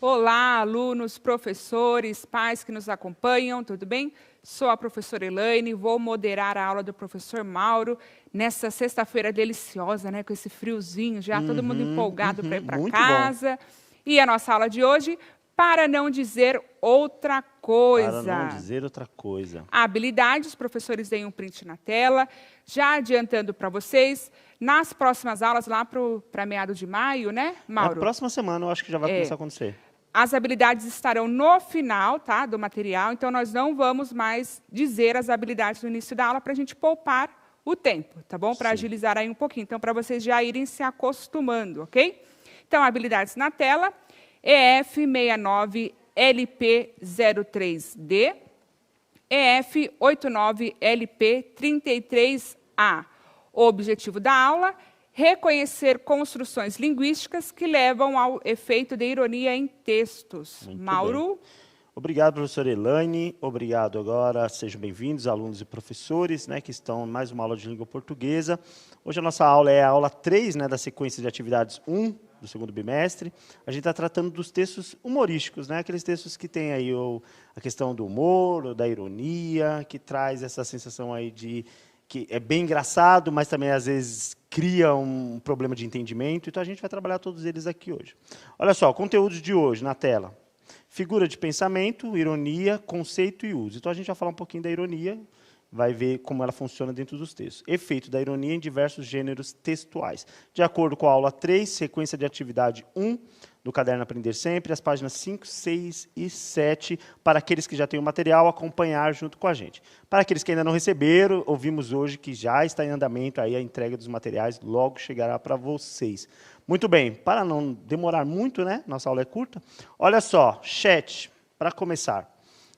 Olá, alunos, professores, pais que nos acompanham, tudo bem? Sou a professora Elaine, vou moderar a aula do professor Mauro nessa sexta-feira deliciosa, né? Com esse friozinho já, todo mundo empolgado para ir para casa. Bom. E a nossa aula de hoje, para não dizer outra coisa. Para não dizer outra coisa. A habilidade, os professores deem um print na tela. Já adiantando para vocês, nas próximas aulas, lá para meados de maio, né, Mauro? Na próxima semana, eu acho que já vai começar a acontecer. As habilidades estarão no final, tá, do material, então nós não vamos mais dizer as habilidades no início da aula para a gente poupar o tempo, tá bom? Para agilizar aí um pouquinho. Então, para vocês já irem se acostumando, ok? Então, habilidades na tela, EF69LP03D, EF89LP33A. O objetivo da aula, reconhecer construções linguísticas que levam ao efeito de ironia em textos. Muito Mauro? Bem. Obrigado, professora Elaine. Obrigado agora. Sejam bem-vindos, alunos e professores, né, que estão em mais uma aula de língua portuguesa. Hoje a nossa aula é a aula 3, né, da sequência de atividades 1 do segundo bimestre. A gente está tratando dos textos humorísticos, né, aqueles textos que têm aí a questão do humor, ou da ironia, que traz essa sensação aí de que é bem engraçado, mas também, às vezes, cria um problema de entendimento. Então, a gente vai trabalhar todos eles aqui hoje. Olha só, conteúdos de hoje na tela. Figura de pensamento, ironia, conceito e uso. Então, a gente vai falar um pouquinho da ironia, vai ver como ela funciona dentro dos textos. Efeito da ironia em diversos gêneros textuais. De acordo com a aula 3, sequência de atividade 1, do Caderno Aprender Sempre, as páginas 5, 6 e 7, para aqueles que já têm o material, acompanhar junto com a gente. Para aqueles que ainda não receberam, ouvimos hoje que já está em andamento aí a entrega dos materiais, logo chegará para vocês. Muito bem, para não demorar muito, né? Nossa aula é curta. Olha só, chat, para começar.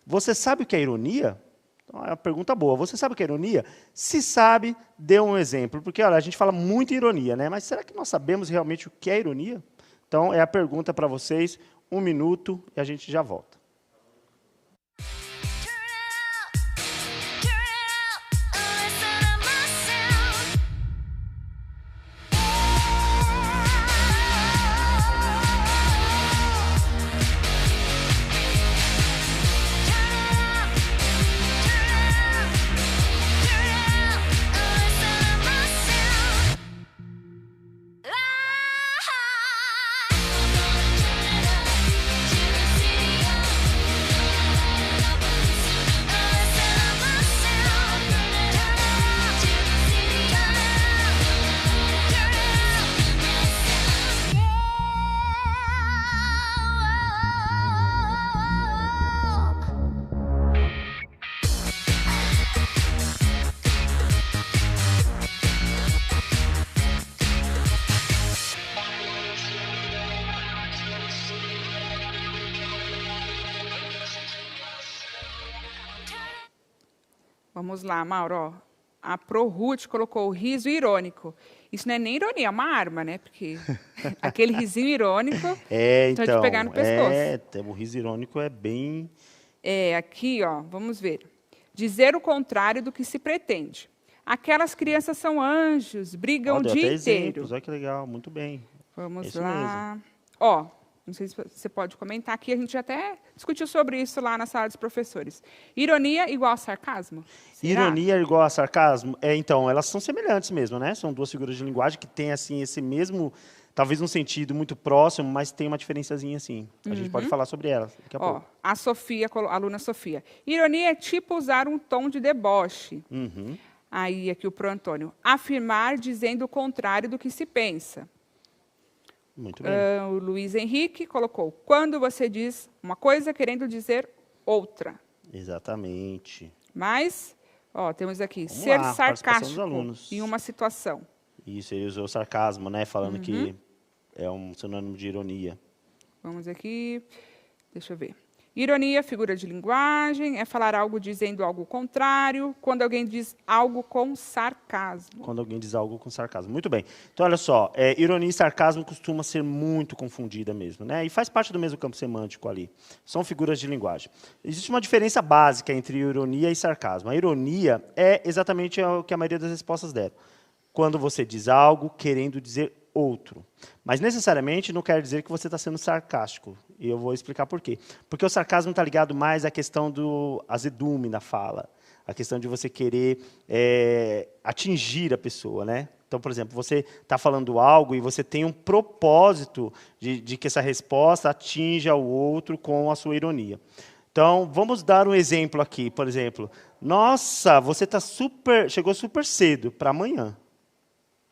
Você sabe o que é ironia? Então, é uma pergunta boa. Você sabe o que é ironia? Se sabe, dê um exemplo. Porque, olha, a gente fala muito em ironia, né? Mas será que nós sabemos realmente o que é ironia? Então, é a pergunta para vocês, 1 minuto, e a gente já volta. Vamos lá, Mauro. Ó, a ProRuth colocou o riso irônico. Isso não é nem ironia, é uma arma, né? Porque aquele risinho irônico então, de pegar no pescoço. O riso irônico é bem... Aqui, ó, vamos ver. Dizer o contrário do que se pretende. Aquelas crianças são anjos, brigam o dia inteiro. Exemplos, olha que legal, muito bem. Vamos lá. Ó, não sei se você pode comentar aqui, a gente até discutiu sobre isso lá na sala dos professores. Ironia igual a sarcasmo? Será? Ironia igual a sarcasmo? Então, elas são semelhantes mesmo, né? São duas figuras de linguagem que têm, assim, esse mesmo, talvez um sentido muito próximo, mas tem uma diferençazinha, assim. A gente pode falar sobre elas daqui a pouco. A Sofia, a aluna Sofia. Ironia é tipo usar um tom de deboche. Aí, aqui o Pro Antônio. Afirmar dizendo o contrário do que se pensa. Muito bem. O Luiz Henrique colocou, quando você diz uma coisa querendo dizer outra. Exatamente. Mas, ó, temos aqui, Vamos ser lá, sarcástico em uma situação. Isso, ele usou sarcasmo, né? Falando que é um sinônimo de ironia. Vamos aqui, deixa eu ver. Ironia, figura de linguagem, é falar algo dizendo algo contrário, quando alguém diz algo com sarcasmo. Quando alguém diz algo com sarcasmo. Muito bem. Então, olha só, ironia e sarcasmo costuma ser muito confundida mesmo, né? E faz parte do mesmo campo semântico ali. São figuras de linguagem. Existe uma diferença básica entre ironia e sarcasmo. A ironia é exatamente o que a maioria das respostas deram. Quando você diz algo querendo dizer outro. Mas, necessariamente, não quer dizer que você está sendo sarcástico. E eu vou explicar por quê. Porque o sarcasmo está ligado mais à questão do azedume na fala, a questão de você querer atingir a pessoa, né? Então, por exemplo, você está falando algo e você tem um propósito de que essa resposta atinja o outro com a sua ironia. Então, vamos dar um exemplo aqui. Por exemplo, nossa, você chegou super cedo para amanhã.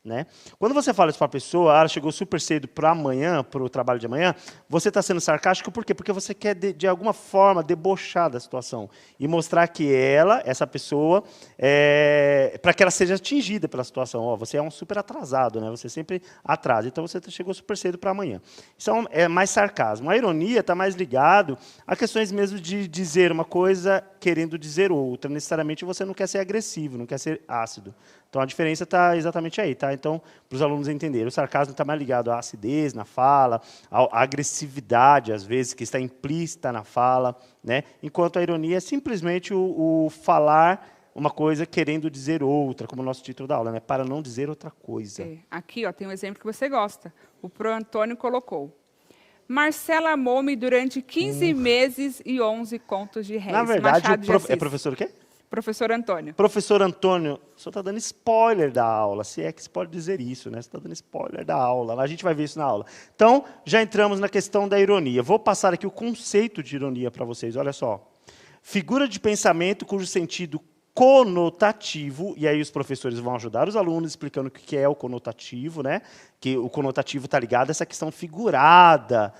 Né? Quando você fala isso para a pessoa, ela chegou super cedo para amanhã, para o trabalho de amanhã, você está sendo sarcástico por quê? Porque você quer, de alguma forma, debochar da situação e mostrar que essa pessoa, para que ela seja atingida pela situação. Ó, você é um super atrasado, né? Você sempre atrasa, então você chegou super cedo para amanhã. Isso é mais sarcasmo. A ironia está mais ligado a questões mesmo de dizer uma coisa querendo dizer outra. Necessariamente você não quer ser agressivo, não quer ser ácido. Então, a diferença está exatamente aí, tá? Então, para os alunos entenderem, o sarcasmo está mais ligado à acidez na fala, à agressividade, às vezes, que está implícita na fala, né? Enquanto a ironia é simplesmente o falar uma coisa querendo dizer outra, como o nosso título da aula, né? Para não dizer outra coisa. Aqui, ó, tem um exemplo que você gosta. O Pro Antônio colocou. Marcela amou-me durante 15 meses e 11 contos de réis. Na verdade, é professor o quê? Professor Antônio. Professor Antônio, o senhor está dando spoiler da aula, se é que se pode dizer isso, né? Você está dando spoiler da aula, a gente vai ver isso na aula. Então, já entramos na questão da ironia. Vou passar aqui o conceito de ironia para vocês, olha só. Figura de pensamento cujo sentido conotativo, e aí os professores vão ajudar os alunos explicando o que é o conotativo, né? Que o conotativo está ligado a essa questão figurada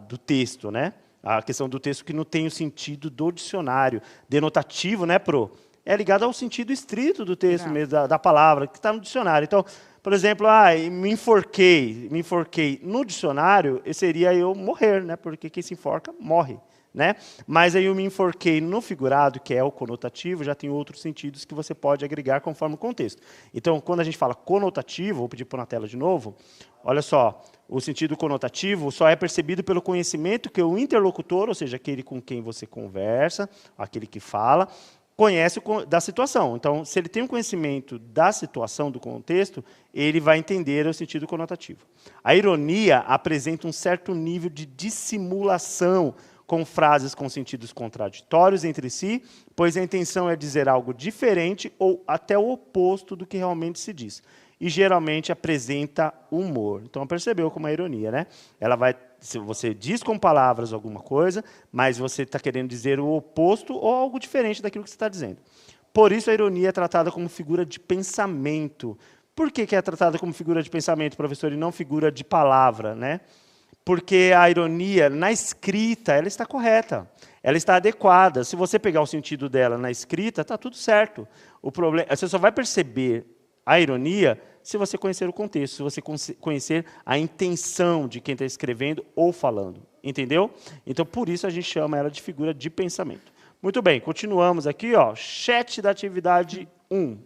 do texto, né? A questão do texto que não tem o sentido do dicionário. Denotativo, né, Pro? É ligado ao sentido estrito do texto mesmo, da palavra, que está no dicionário. Então, por exemplo, me enforquei. No dicionário, seria eu morrer, né? Porque quem se enforca, morre. Né? Mas aí eu me enforquei no figurado, que é o conotativo, já tem outros sentidos que você pode agregar conforme o contexto. Então, quando a gente fala conotativo, vou pedir para na tela de novo, olha só, o sentido conotativo só é percebido pelo conhecimento que o interlocutor, ou seja, aquele com quem você conversa, aquele que fala, conhece da situação. Então, se ele tem um conhecimento da situação, do contexto, ele vai entender o sentido conotativo. A ironia apresenta um certo nível de dissimulação, com frases com sentidos contraditórios entre si, pois a intenção é dizer algo diferente ou até o oposto do que realmente se diz. E geralmente apresenta humor. Então, percebeu como é a ironia, né? Ela vai, se você diz com palavras alguma coisa, mas você está querendo dizer o oposto ou algo diferente daquilo que você está dizendo. Por isso, a ironia é tratada como figura de pensamento. Por que é tratada como figura de pensamento, professor, e não figura de palavra, né? Porque a ironia, na escrita, ela está correta, ela está adequada. Se você pegar o sentido dela na escrita, está tudo certo. O problema, você só vai perceber a ironia se você conhecer o contexto, se você conhecer a intenção de quem está escrevendo ou falando. Entendeu? Então, por isso, a gente chama ela de figura de pensamento. Muito bem, continuamos aqui, ó, chat da atividade 1.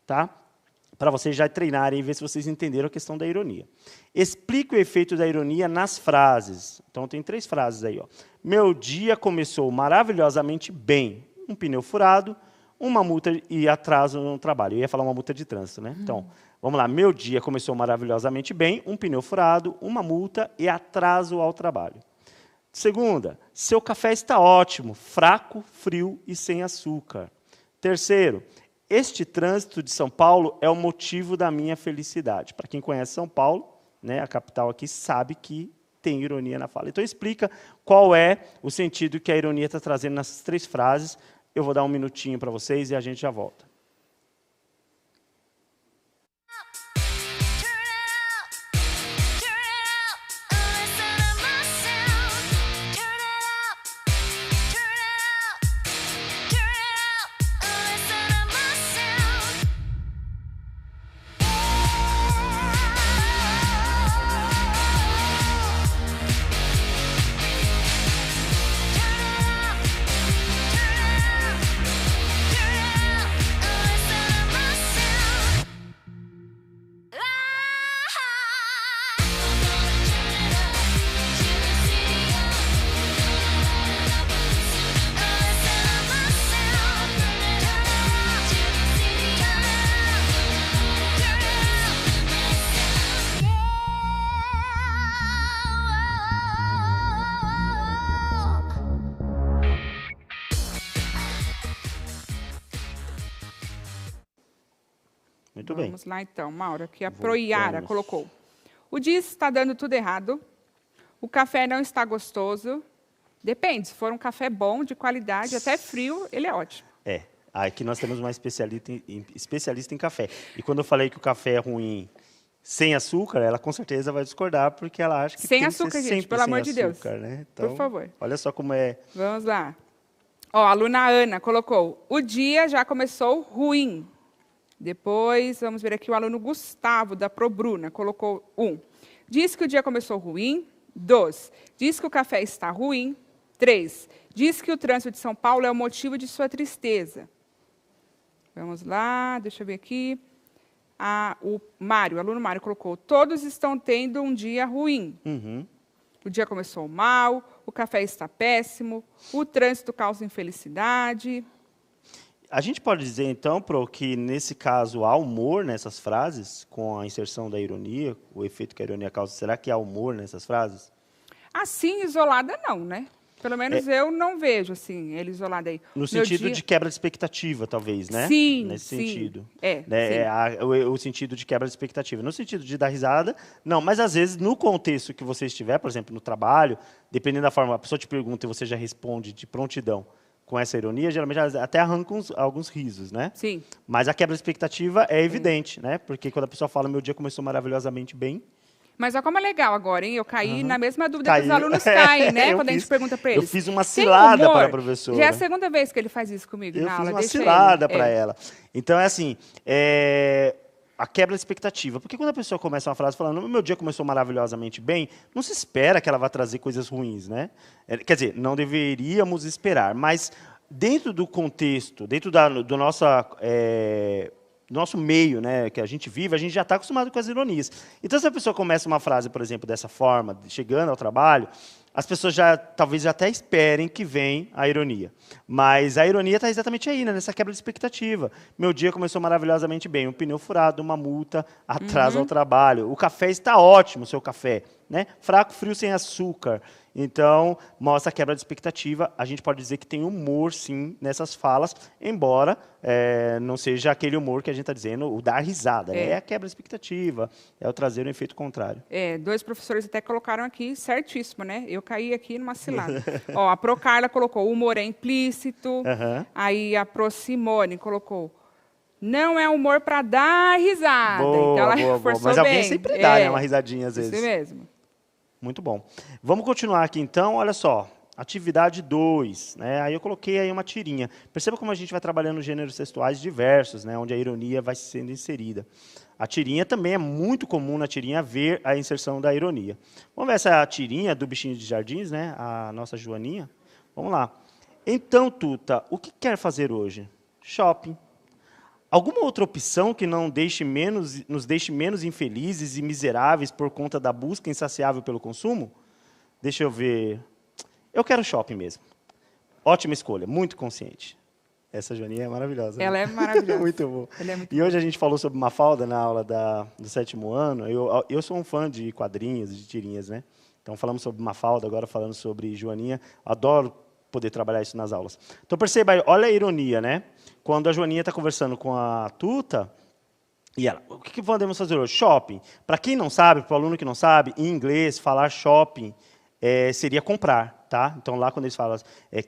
Tá? Para vocês já treinarem e ver se vocês entenderam a questão da ironia. Explique o efeito da ironia nas frases. Então, tem 3 frases aí. Ó. Meu dia começou maravilhosamente bem. Um pneu furado, uma multa e atraso no trabalho. Eu ia falar uma multa de trânsito, né? Então, vamos lá. Meu dia começou maravilhosamente bem, um pneu furado, uma multa e atraso ao trabalho. Segunda, seu café está ótimo, fraco, frio e sem açúcar. Terceiro, este trânsito de São Paulo é o motivo da minha felicidade. Para quem conhece São Paulo, né, a capital aqui, sabe que tem ironia na fala. Então, explica qual é o sentido que a ironia está trazendo nessas 3 frases. Eu vou dar um minutinho para vocês e a gente já volta. Muito bem. Vamos lá, então, Mauro. Aqui a Proiara Voltamos. colocou. O dia está dando tudo errado. O café não está gostoso. Depende, se for um café bom, de qualidade, até frio, ele é ótimo. É. Aqui nós temos uma especialista em café. E quando eu falei que o café é ruim sem açúcar, ela com certeza vai discordar, porque ela acha que Sem tem açúcar, que ser gente, sempre pelo sem amor de Deus. açúcar, né? Por Então, favor. olha só como é. Vamos lá. Ó, a aluna Ana colocou, o dia já começou ruim. Depois, vamos ver aqui o aluno Gustavo, da ProBruna, colocou 1. Diz que o dia começou ruim. 2. Diz que o café está ruim. 3. Diz que o trânsito de São Paulo é o motivo de sua tristeza. Vamos lá, deixa eu ver aqui. O aluno Mário colocou, todos estão tendo um dia ruim. Uhum. O dia começou mal, o café está péssimo, o trânsito causa infelicidade. A gente pode dizer, então, Pro, que nesse caso há humor nessas frases, com a inserção da ironia, o efeito que a ironia causa. Será que há humor nessas frases? Assim, isolada, não, né? Pelo menos eu não vejo, assim, ele isolado aí. No sentido de quebra de expectativa, talvez, né? Sim, Nesse sim. sentido. É, Né? sim. O sentido de quebra de expectativa. No sentido de dar risada, não. Mas, às vezes, no contexto que você estiver, por exemplo, no trabalho, dependendo da forma, a pessoa te pergunta e você já responde de prontidão com essa ironia, geralmente até arranca alguns risos, né? Sim. Mas a quebra de expectativa é evidente, né? Porque quando a pessoa fala, meu dia começou maravilhosamente bem, Mas olha como é legal agora, hein? Eu caí na mesma dúvida que os Caiu. alunos caem, né? Eu Quando a gente fiz- pergunta para eu eles. fiz uma Tem cilada humor? para a professora. Já é a segunda vez que ele faz isso comigo Eu na fiz aula. uma Deixa cilada ele. para ela. Então, é assim, a quebra de expectativa. Porque quando a pessoa começa uma frase falando, meu dia começou maravilhosamente bem, não se espera que ela vá trazer coisas ruins, né? Quer dizer, não deveríamos esperar, mas dentro do contexto, dentro do nosso meio, né, que a gente vive, a gente já está acostumado com as ironias. Então, se a pessoa começa uma frase, por exemplo, dessa forma, chegando ao trabalho, as pessoas talvez até esperem que venha a ironia. Mas a ironia está exatamente aí, né, nessa quebra de expectativa. Meu dia começou maravilhosamente bem. Um pneu furado, uma multa, atraso ao trabalho. O café está ótimo, o seu café. Né? Fraco, frio, sem açúcar. Então, mostra a quebra de expectativa. A gente pode dizer que tem humor, sim, nessas falas, embora não seja aquele humor que a gente está dizendo, o dar risada. Né? É a quebra de expectativa, é o trazer um efeito contrário. Dois professores até colocaram aqui, certíssimo, né? Eu caí aqui numa cilada. Ó, a Pro Carla colocou, o humor é implícito. Aí a Pro Simone colocou, não é humor para dar risada. Boa, então ela boa, reforçou boa. Mas alguém bem. sempre dá, né? Uma risadinha às vezes. Isso mesmo. Muito bom. Vamos continuar aqui, então. Olha só. Atividade 2. Né? Aí eu coloquei aí uma tirinha. Perceba como a gente vai trabalhando gêneros textuais diversos, né? Onde a ironia vai sendo inserida. A tirinha também é muito comum na tirinha ver a inserção da ironia. Vamos ver essa tirinha do bichinho de jardins, né? A nossa Joaninha. Vamos lá. Então, Tuta, o que quer fazer hoje? Shopping. Alguma outra opção que nos deixe menos infelizes e miseráveis por conta da busca insaciável pelo consumo? Deixa eu ver. Eu quero shopping mesmo. Ótima escolha, muito consciente. Essa Joaninha é maravilhosa. Ela né? é maravilhosa. Muito bom. Ela é muito E hoje a gente falou sobre Mafalda na aula do 7º ano. Eu sou um fã de quadrinhos, de tirinhas, né? Então, falamos sobre Mafalda, agora falando sobre Joaninha. Adoro poder trabalhar isso nas aulas. Então, perceba aí, olha a ironia, né? Quando a Joaninha está conversando com a Tuta, e ela, o que podemos fazer hoje? Shopping. Para quem não sabe, para o aluno que não sabe, em inglês, falar shopping seria comprar. Tá? Então, lá, quando eles falam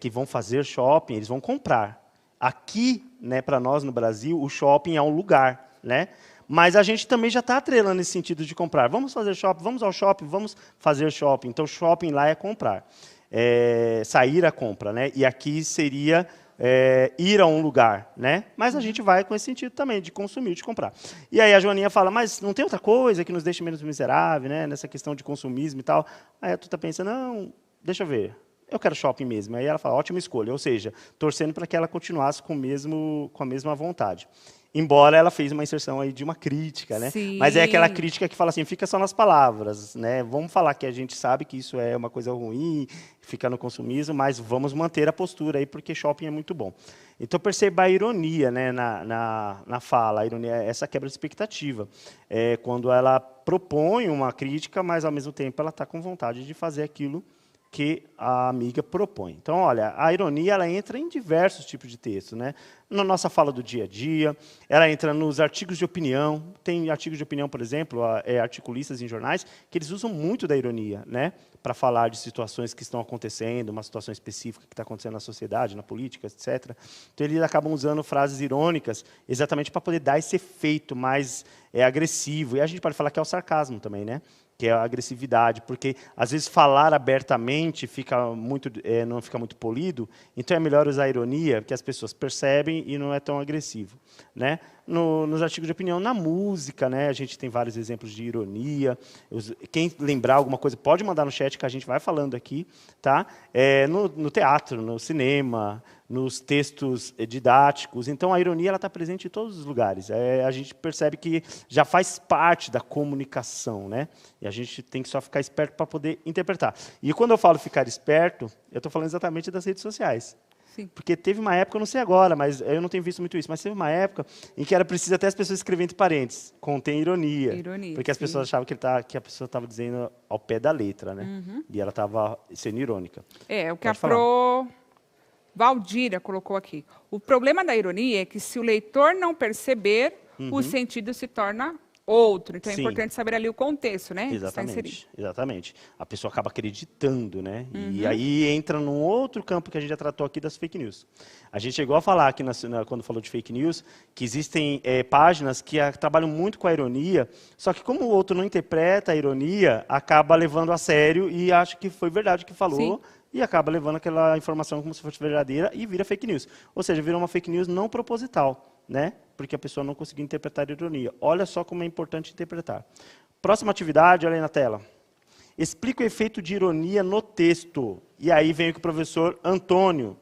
que vão fazer shopping, eles vão comprar. Aqui, né, para nós no Brasil, o shopping é um lugar. Né? Mas a gente também já está atrelando esse sentido de comprar. Vamos fazer shopping, vamos ao shopping, vamos fazer shopping. Então, shopping lá é comprar. Sair à compra, né? E aqui seria ir a um lugar, né? Mas a gente vai com esse sentido também, de consumir, de comprar. E aí a Joaninha fala, mas não tem outra coisa que nos deixe menos miserável, né? Nessa questão de consumismo e tal. Aí a Tuta pensa, não, deixa eu ver, eu quero shopping mesmo. Aí ela fala, ótima escolha, ou seja, torcendo para que ela continuasse com a mesma vontade. Embora ela fez uma inserção aí de uma crítica, né? Sim. Mas é aquela crítica que fala assim, fica só nas palavras, né? Vamos falar que a gente sabe que isso é uma coisa ruim, fica no consumismo, mas vamos manter a postura aí, porque shopping é muito bom. Então, perceba a ironia, né, na fala, a ironia, essa quebra de expectativa. Quando ela propõe uma crítica, mas, ao mesmo tempo, ela está com vontade de fazer aquilo que a amiga propõe. Então, olha, a ironia ela entra em diversos tipos de texto, né? Na nossa fala do dia a dia, ela entra nos artigos de opinião. Tem artigos de opinião, por exemplo, articulistas em jornais, que eles usam muito da ironia, né? Para falar de situações que estão acontecendo, uma situação específica que está acontecendo na sociedade, na política, etc. Então, eles acabam usando frases irônicas exatamente para poder dar esse efeito mais agressivo. E a gente pode falar que é o sarcasmo também, né? Que é a agressividade, porque, às vezes, falar abertamente não fica muito polido, então é melhor usar a ironia, que as pessoas percebem e não é tão agressivo. Né? Nos artigos de opinião, na música, né, a gente tem vários exemplos de ironia. Quem lembrar alguma coisa, pode mandar no chat, que a gente vai falando aqui. Tá? No teatro, no cinema, nos textos didáticos. Então, a ironia está presente em todos os lugares. A gente percebe que já faz parte da comunicação, né? E a gente tem que só ficar esperto para poder interpretar. E quando eu falo ficar esperto, eu estou falando exatamente das redes sociais. Sim. Porque teve uma época, eu não sei agora, mas eu não tenho visto muito isso, mas teve uma época em que era preciso até as pessoas escreverem entre parênteses, contém ironia. Porque as pessoas achavam que a pessoa estava dizendo ao pé da letra, né? Uhum. E ela estava sendo irônica. O que a Valdira colocou aqui. O problema da ironia é que, se o leitor não perceber, o sentido se torna outro. Então, é importante saber ali o contexto, né? Exatamente. A pessoa acaba acreditando, né? E aí entra num outro campo que a gente já tratou aqui das fake news. A gente chegou a falar aqui, quando falou de fake news, que existem páginas que trabalham muito com a ironia, só que como o outro não interpreta a ironia, acaba levando a sério e acha que foi verdade o que falou. Sim. E acaba levando aquela informação como se fosse verdadeira e vira fake news. Ou seja, vira uma fake news não proposital, né? Porque a pessoa não conseguiu interpretar a ironia. Olha só como é importante interpretar. Próxima atividade, olha aí na tela. Explica o efeito de ironia no texto. E aí vem o professor Antônio.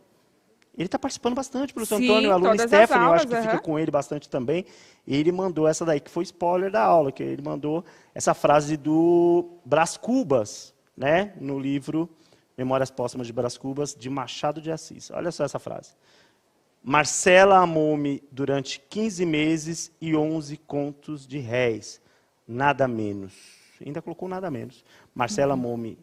Ele está participando bastante, professor Antônio, a aluna Stephanie, eu acho que fica com ele bastante também. E ele mandou essa daí, que foi spoiler da aula, que ele mandou essa frase do Brás Cubas, né? No livro Memórias Póstumas de Brás Cubas, de Machado de Assis. Olha só essa frase. Marcela amou-me durante 15 meses e 11 contos de réis. Nada menos. Ainda colocou nada menos. Marcela amou-me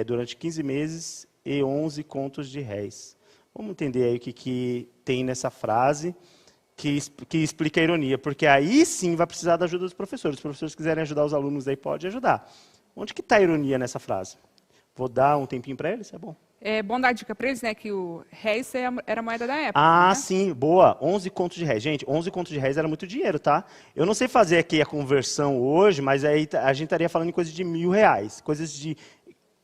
durante 15 meses e 11 contos de réis. Vamos entender aí o que tem nessa frase que explica a ironia. Porque aí sim vai precisar da ajuda dos professores. Se os professores quiserem ajudar os alunos, aí pode ajudar. Onde que está a ironia nessa frase? Vou dar um tempinho para eles, é bom. É bom dar dica para eles, né, que o réis era a moeda da época. Né? Sim, boa. 11 contos de réis. Gente, 11 contos de réis era muito dinheiro, tá? Eu não sei fazer aqui a conversão hoje, mas aí a gente estaria falando em coisas de R$1.000. Coisas de...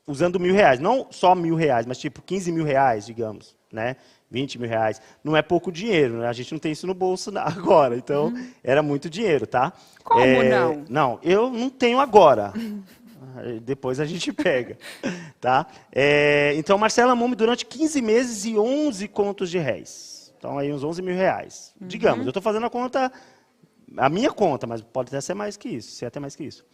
usando R$1.000. Não só R$1.000, mas tipo 15 mil reais, digamos, né? 20 mil reais. Não é pouco dinheiro, né? A gente não tem isso no bolso agora. Então, era muito dinheiro, tá? Como não? Não, eu não tenho agora. Depois a gente pega. Tá? Então, Marcela amou-me durante 15 meses e 11 contos de réis. Então, aí uns 11 mil reais. Digamos, eu estou fazendo a conta, a minha conta, mas pode até ser mais que isso, ser até mais que isso.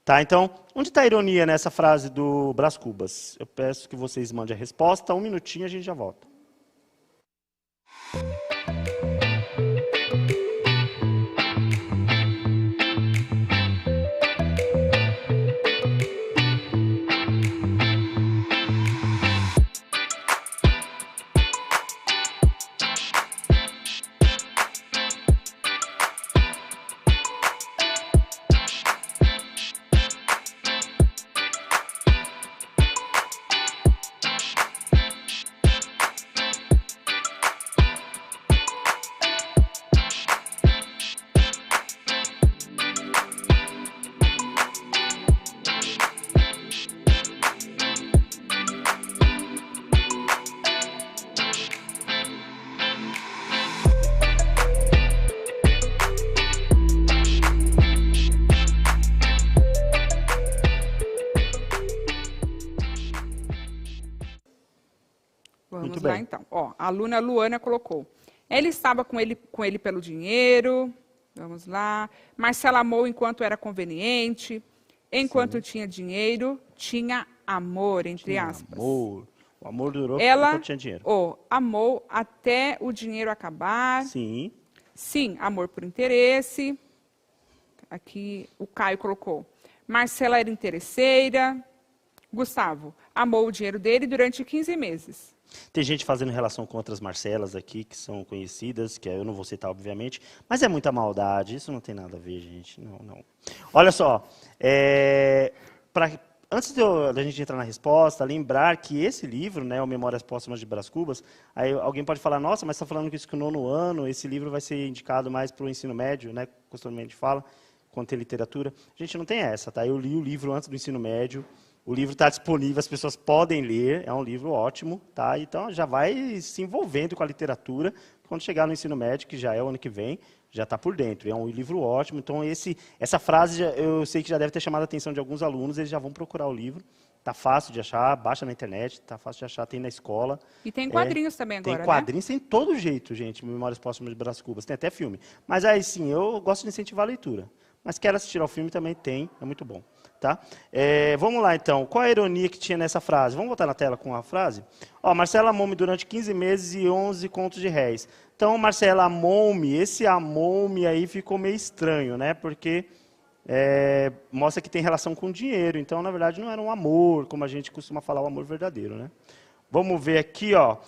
Tá? Então, onde está a ironia nessa frase do Brás Cubas? Eu peço que vocês mandem a resposta. Um minutinho, a gente já volta. Vamos lá, então. Ó, a aluna Luana colocou. Ela estava com ele pelo dinheiro. Vamos lá. Marcela amou enquanto era conveniente. Enquanto tinha dinheiro, tinha amor, entre aspas. Amor. O amor durou enquanto tinha dinheiro. Amou até o dinheiro acabar. Sim. Sim, amor por interesse. Aqui o Caio colocou. Marcela era interesseira. Gustavo, amou o dinheiro dele durante 15 meses. Tem gente fazendo relação com outras Marcelas aqui, que são conhecidas, que eu não vou citar, obviamente, mas é muita maldade, isso não tem nada a ver, gente, não, não. Olha só, antes da gente entrar na resposta, lembrar que esse livro, né, o Memórias Póstumas de Brás Cubas, aí alguém pode falar, nossa, mas está falando que isso que o 9º ano, esse livro vai ser indicado mais para o ensino médio, né, costumeiramente fala, quanto a literatura. Gente, não tem essa, tá? Eu li o livro antes do ensino médio, o livro está disponível, as pessoas podem ler, é um livro ótimo, tá? Então já vai se envolvendo com a literatura, quando chegar no ensino médio, que já é o ano que vem, já está por dentro. É um livro ótimo, então essa frase eu sei que já deve ter chamado a atenção de alguns alunos, eles já vão procurar o livro. Está fácil de achar, baixa na internet, está fácil de achar, tem na escola. E tem quadrinhos também agora, tem quadrinhos, tem todo jeito, gente, Memórias Póstumas de Brás Cubas, tem até filme. Mas aí sim, eu gosto de incentivar a leitura. Mas quero assistir ao filme também tem, é muito bom. Tá? Vamos lá, então. Qual a ironia que tinha nessa frase? Vamos botar na tela com a frase? Ó, Marcela amou-me durante 15 meses e 11 contos de réis. Então, Marcela amou-me, esse amou-me aí ficou meio estranho, né? Porque mostra que tem relação com dinheiro. Então, na verdade, não era um amor, como a gente costuma falar, o amor verdadeiro, né? Vamos ver aqui, ó.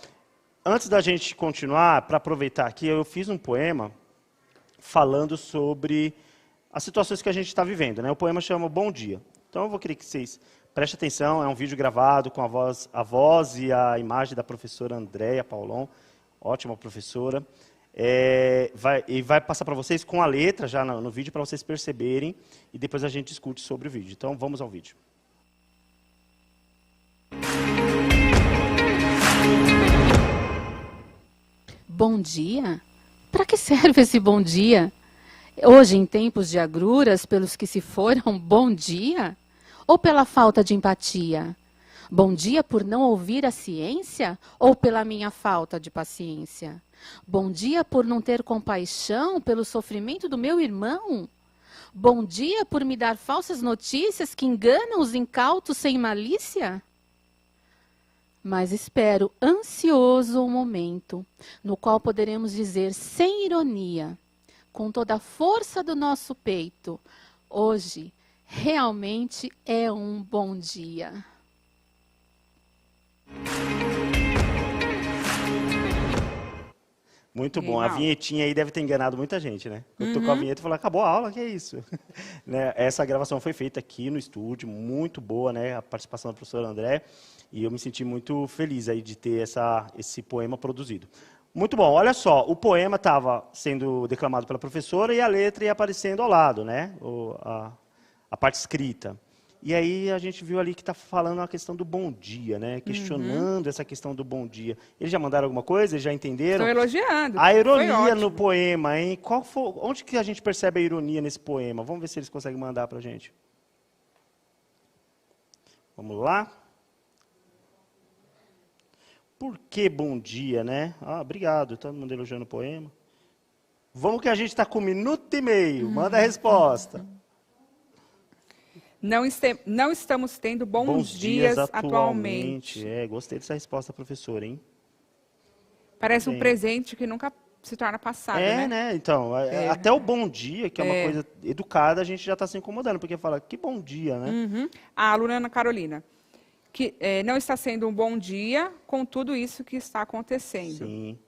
Antes da gente continuar, para aproveitar aqui, eu fiz um poema falando sobre as situações que a gente está vivendo, né? O poema chama Bom Dia. Então, eu vou querer que vocês prestem atenção, é um vídeo gravado com a voz e a imagem da professora Andréia Paulon, ótima professora. Vai passar para vocês com a letra já no vídeo, para vocês perceberem, e depois a gente discute sobre o vídeo. Então, vamos ao vídeo. Bom dia? Para que serve esse bom dia? Hoje, em tempos de agruras, pelos que se foram, bom dia? Ou pela falta de empatia? Bom dia por não ouvir a ciência? Ou pela minha falta de paciência? Bom dia por não ter compaixão pelo sofrimento do meu irmão? Bom dia por me dar falsas notícias que enganam os incautos sem malícia? Mas espero ansioso o momento no qual poderemos dizer sem ironia, com toda a força do nosso peito, hoje realmente é um bom dia. Muito bom. A vinhetinha aí deve ter enganado muita gente, né? Eu tocou a vinheta e falei, acabou a aula, que é isso? Né? Essa gravação foi feita aqui no estúdio, muito boa, né? A participação da professora André, e eu me senti muito feliz aí de ter esse poema produzido. Muito bom, olha só, o poema estava sendo declamado pela professora e a letra ia aparecendo ao lado, né? A parte escrita. E aí a gente viu ali que está falando a questão do bom dia, né? Questionando essa questão do bom dia. Eles já mandaram alguma coisa? Eles já entenderam? Estou elogiando. A ironia no poema, hein? Onde que a gente percebe a ironia nesse poema? Vamos ver se eles conseguem mandar para a gente. Vamos lá. Por que bom dia, né? Ah, obrigado, todo mundo elogiando o poema. Vamos que a gente está com 1 minuto e meio. Manda a resposta. Não estamos tendo bons dias atualmente. Gostei dessa resposta, professora, hein? Parece um presente que nunca se torna passado, né? Então, até o bom dia, que é uma coisa educada, a gente já está se incomodando, porque fala, que bom dia, né? A aluna Ana Carolina, que não está sendo um bom dia com tudo isso que está acontecendo. Sim.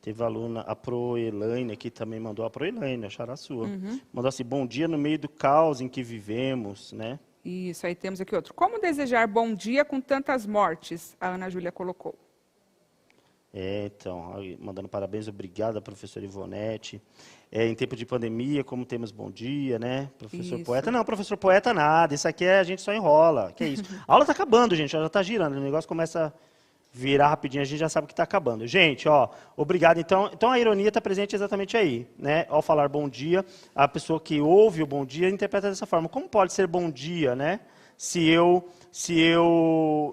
Teve a aluna, a Pro Elaine, aqui também mandou, a Pro Elaine, achará a sua. Mandou assim, bom dia no meio do caos em que vivemos, né? Isso, aí temos aqui outro. Como desejar bom dia com tantas mortes? A Ana Júlia colocou. Então, mandando parabéns, obrigado, professora Ivonete. Em tempo de pandemia, como temos bom dia, né? Professor Poeta. Não, professor Poeta nada, isso aqui a gente só enrola. Que é isso? A aula está acabando, gente, ela já está girando, o negócio começa a virar rapidinho, a gente já sabe que está acabando. Gente, ó, obrigado. Então a ironia está presente exatamente aí, né? Ao falar bom dia, a pessoa que ouve o bom dia interpreta dessa forma. Como pode ser bom dia, né? Se eu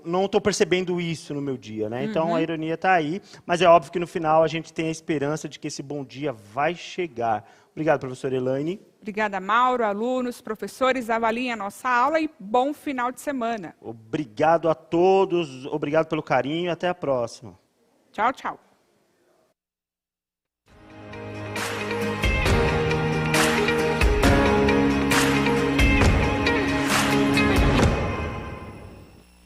não estou percebendo isso no meu dia, né? Então a ironia está aí, mas é óbvio que no final a gente tem a esperança de que esse bom dia vai chegar. Obrigado, professora Elaine. Obrigada, Mauro, alunos, professores, avaliem a nossa aula e bom final de semana. Obrigado a todos, obrigado pelo carinho e até a próxima. Tchau, tchau.